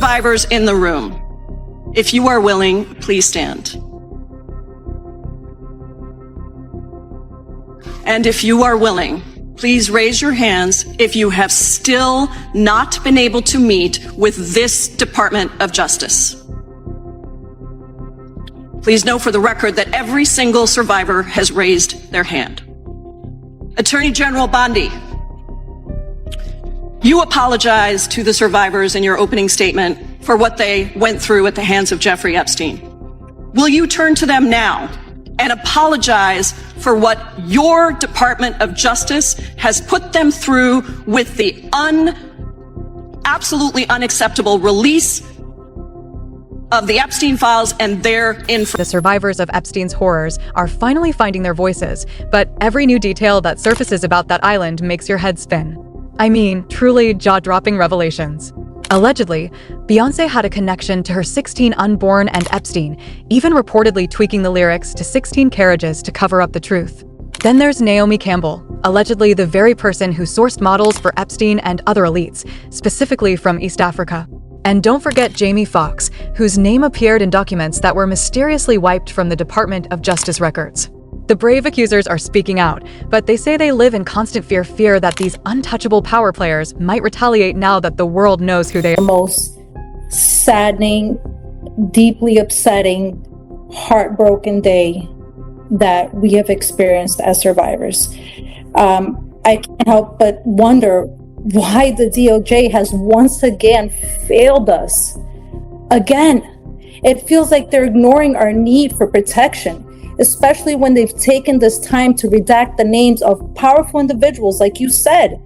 Survivors in the room, if you are willing, please stand. And if you are willing, please raise your hands if you have still not been able to meet with this Department of Justice. Please know for the record that every single survivor has raised their hand. Attorney General Bondi, you apologized to the survivors in your opening statement for what they went through at the hands of Jeffrey Epstein. Will you turn to them now and apologize for what your Department of Justice has put them through with the absolutely unacceptable release of the Epstein files and their info? The survivors of Epstein's horrors are finally finding their voices, but every new detail that surfaces about that island makes your head spin. I mean, truly jaw-dropping revelations. Allegedly, Beyoncé had a connection to her 16 unborn and Epstein, even reportedly tweaking the lyrics to 16 carriages to cover up the truth. Then there's Naomi Campbell, allegedly the very person who sourced models for Epstein and other elites, specifically from East Africa. And don't forget Jamie Foxx, whose name appeared in documents that were mysteriously wiped from the Department of Justice records. The brave accusers are speaking out, but they say they live in constant fear that these untouchable power players might retaliate now that the world knows who they are. The most saddening, deeply upsetting, heartbroken day that we have experienced as survivors. I can't help but wonder why the DOJ has once again failed us. Again, it feels like they're ignoring our need for protection, especially when they've taken this time to redact the names of powerful individuals, like you said.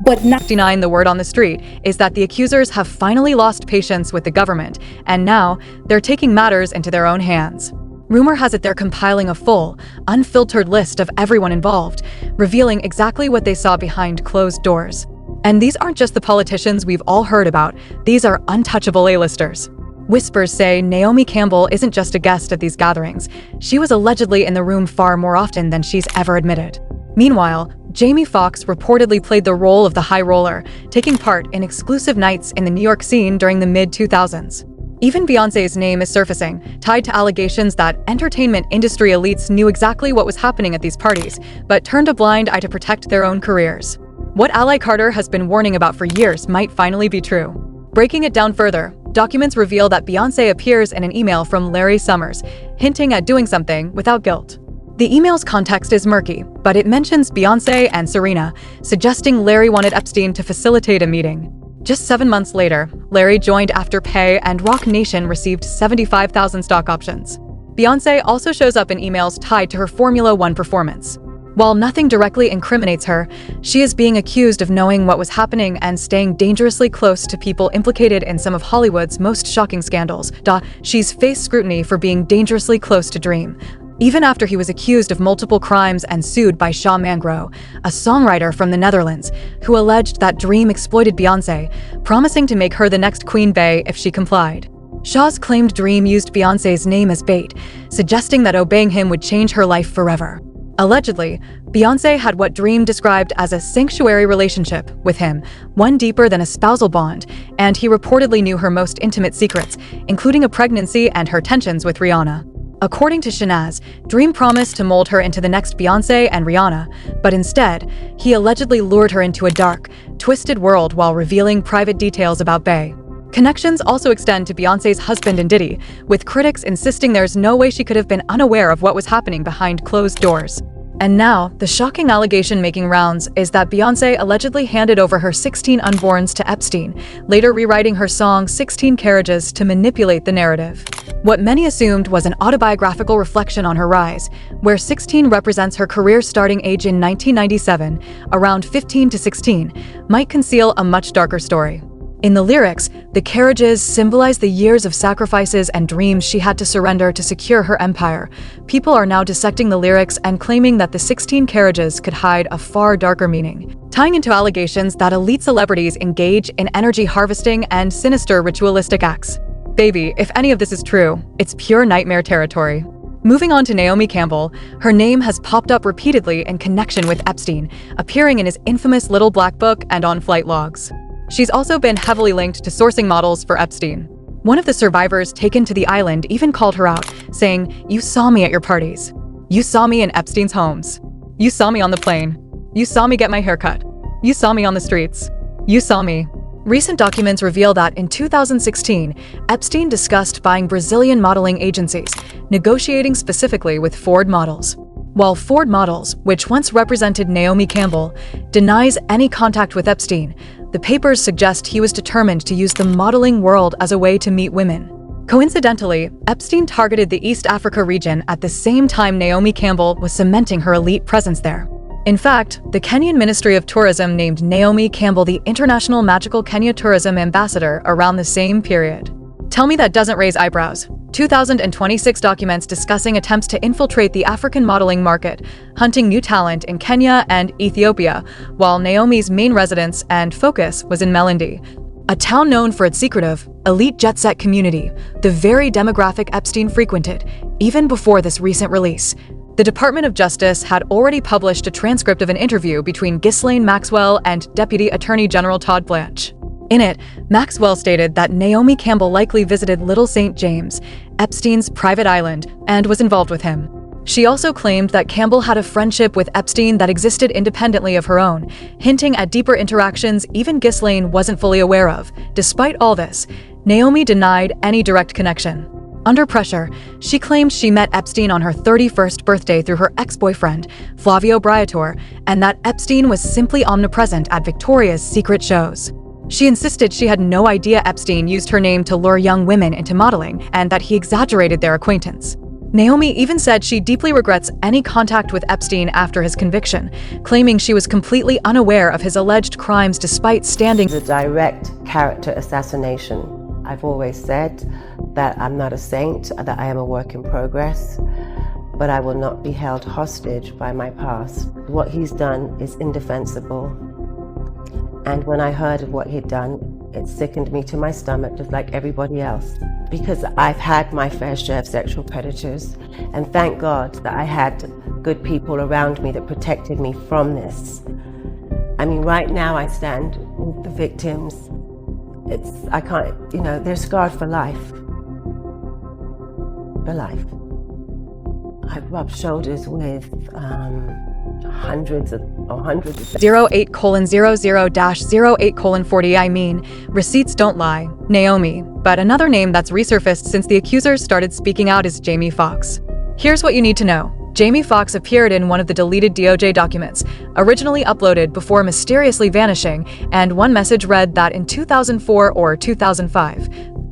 But not denying the word on the street is that the accusers have finally lost patience with the government, and now they're taking matters into their own hands. Rumor has it they're compiling a full, unfiltered list of everyone involved, revealing exactly what they saw behind closed doors. And these aren't just the politicians we've all heard about, these are untouchable A-listers. Whispers say Naomi Campbell isn't just a guest at these gatherings. She was allegedly in the room far more often than she's ever admitted. Meanwhile, Jamie Foxx reportedly played the role of the high roller, taking part in exclusive nights in the New York scene during the mid-2000s. Even Beyoncé's name is surfacing, tied to allegations that entertainment industry elites knew exactly what was happening at these parties, but turned a blind eye to protect their own careers. What Ally Carter has been warning about for years might finally be true. Breaking it down further, documents reveal that Beyoncé appears in an email from Larry Summers, hinting at doing something without guilt. The email's context is murky, but it mentions Beyoncé and Serena, suggesting Larry wanted Epstein to facilitate a meeting. Just 7 months later, Larry joined Afterpay and Roc Nation received 75,000 stock options. Beyoncé also shows up in emails tied to her Formula One performance. While nothing directly incriminates her, she is being accused of knowing what was happening and staying dangerously close to people implicated in some of Hollywood's most shocking scandals. She's faced scrutiny for being dangerously close to Dream, even after he was accused of multiple crimes and sued by Shaw Mangro, a songwriter from the Netherlands, who alleged that Dream exploited Beyoncé, promising to make her the next Queen Bey if she complied. Shaw's claimed Dream used Beyoncé's name as bait, suggesting that obeying him would change her life forever. Allegedly, Beyoncé had what Dream described as a sanctuary relationship with him, one deeper than a spousal bond, and he reportedly knew her most intimate secrets, including a pregnancy and her tensions with Rihanna. According to Shanaz, Dream promised to mold her into the next Beyoncé and Rihanna, but instead, he allegedly lured her into a dark, twisted world while revealing private details about Bey. Connections also extend to Beyoncé's husband and Diddy, with critics insisting there's no way she could have been unaware of what was happening behind closed doors. And now, the shocking allegation making rounds is that Beyoncé allegedly handed over her 16 unborns to Epstein, later rewriting her song 16 Carriages to manipulate the narrative. What many assumed was an autobiographical reflection on her rise, where 16 represents her career starting age in 1997, around 15 to 16, might conceal a much darker story. In the lyrics, the carriages symbolize the years of sacrifices and dreams she had to surrender to secure her empire. People are now dissecting the lyrics and claiming that the 16 carriages could hide a far darker meaning, tying into allegations that elite celebrities engage in energy harvesting and sinister ritualistic acts. Baby, if any of this is true, it's pure nightmare territory. Moving on to Naomi Campbell, her name has popped up repeatedly in connection with Epstein, appearing in his infamous Little Black Book and on flight logs. She's also been heavily linked to sourcing models for Epstein. One of the survivors taken to the island even called her out, saying, "You saw me at your parties. You saw me in Epstein's homes. You saw me on the plane. You saw me get my hair cut. You saw me on the streets. You saw me." Recent documents reveal that in 2016, Epstein discussed buying Brazilian modeling agencies, negotiating specifically with Ford Models. While Ford Models, which once represented Naomi Campbell, denies any contact with Epstein, the papers suggest he was determined to use the modeling world as a way to meet women. Coincidentally, Epstein targeted the East Africa region at the same time Naomi Campbell was cementing her elite presence there. In fact, the Kenyan Ministry of Tourism named Naomi Campbell the International Magical Kenya Tourism Ambassador around the same period. Tell me that doesn't raise eyebrows. 2026 documents discussing attempts to infiltrate the African modeling market, hunting new talent in Kenya and Ethiopia, while Naomi's main residence and focus was in Melindi, a town known for its secretive, elite jet-set community, the very demographic Epstein frequented, even before this recent release. The Department of Justice had already published a transcript of an interview between Ghislaine Maxwell and Deputy Attorney General Todd Blanche. In it, Maxwell stated that Naomi Campbell likely visited Little St. James, Epstein's private island, and was involved with him. She also claimed that Campbell had a friendship with Epstein that existed independently of her own, hinting at deeper interactions even Ghislaine wasn't fully aware of. Despite all this, Naomi denied any direct connection. Under pressure, she claimed she met Epstein on her 31st birthday through her ex-boyfriend, Flavio Briatore, and that Epstein was simply omnipresent at Victoria's Secret shows. She insisted she had no idea Epstein used her name to lure young women into modeling and that he exaggerated their acquaintance. Naomi even said she deeply regrets any contact with Epstein after his conviction, claiming she was completely unaware of his alleged crimes despite standing. It's a direct character assassination. I've always said that I'm not a saint, that I am a work in progress, but I will not be held hostage by my past. What he's done is indefensible. And when I heard of what he'd done, it sickened me to my stomach, just like everybody else. Because I've had my fair share of sexual predators, and thank God that I had good people around me that protected me from this. I mean, right now I stand with the victims. I can't, they're scarred for life. For life. I've rubbed shoulders with hundreds of 08:00-08:40. I mean, receipts don't lie. Naomi. But another name that's resurfaced since the accusers started speaking out is Jamie Foxx. Here's what you need to know. Jamie Foxx appeared in one of the deleted DOJ documents, originally uploaded before mysteriously vanishing, and one message read that in 2004 or 2005,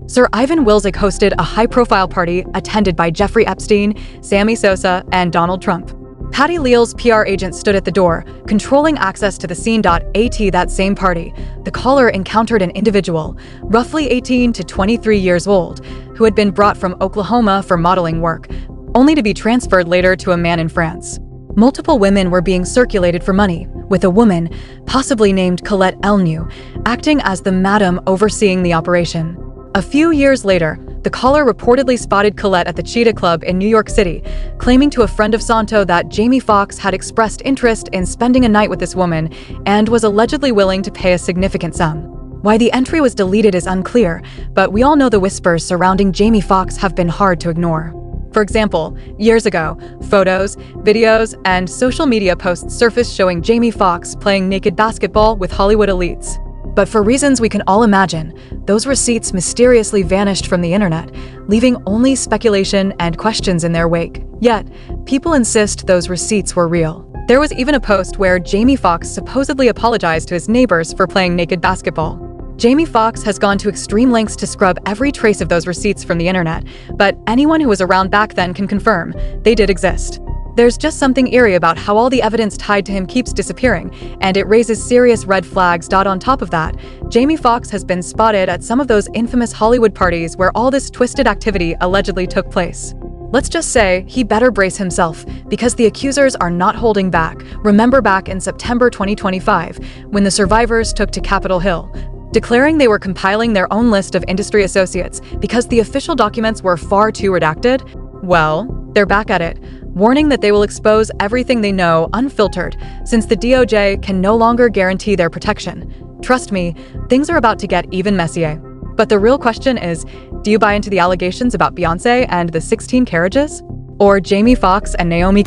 Sir Ivan Wilczek hosted a high-profile party attended by Jeffrey Epstein, Sammy Sosa, and Donald Trump. Patty Leal's PR agent stood at the door, controlling access to the scene. At that same party, the caller encountered an individual, roughly 18 to 23 years old, who had been brought from Oklahoma for modeling work, only to be transferred later to a man in France. Multiple women were being circulated for money, with a woman, possibly named Colette Elnew, acting as the madam overseeing the operation. A few years later, the caller reportedly spotted Colette at the Cheetah Club in New York City, claiming to a friend of Santo that Jamie Foxx had expressed interest in spending a night with this woman and was allegedly willing to pay a significant sum. Why the entry was deleted is unclear, but we all know the whispers surrounding Jamie Foxx have been hard to ignore. For example, years ago, photos, videos, and social media posts surfaced showing Jamie Foxx playing naked basketball with Hollywood elites. But for reasons we can all imagine, those receipts mysteriously vanished from the internet, leaving only speculation and questions in their wake. Yet, people insist those receipts were real. There was even a post where Jamie Foxx supposedly apologized to his neighbors for playing naked basketball. Jamie Foxx has gone to extreme lengths to scrub every trace of those receipts from the internet, but anyone who was around back then can confirm they did exist. There's just something eerie about how all the evidence tied to him keeps disappearing, and it raises serious red flags. On top of that, Jamie Foxx has been spotted at some of those infamous Hollywood parties where all this twisted activity allegedly took place. Let's just say he better brace himself, because the accusers are not holding back. Remember back in September 2025, when the survivors took to Capitol Hill, declaring they were compiling their own list of industry associates because the official documents were far too redacted? Well, they're back at it, warning that they will expose everything they know unfiltered, since the DOJ can no longer guarantee their protection. Trust me, things are about to get even messier. But the real question is, do you buy into the allegations about Beyoncé and the 16 carriages? Or Jamie Foxx and Naomi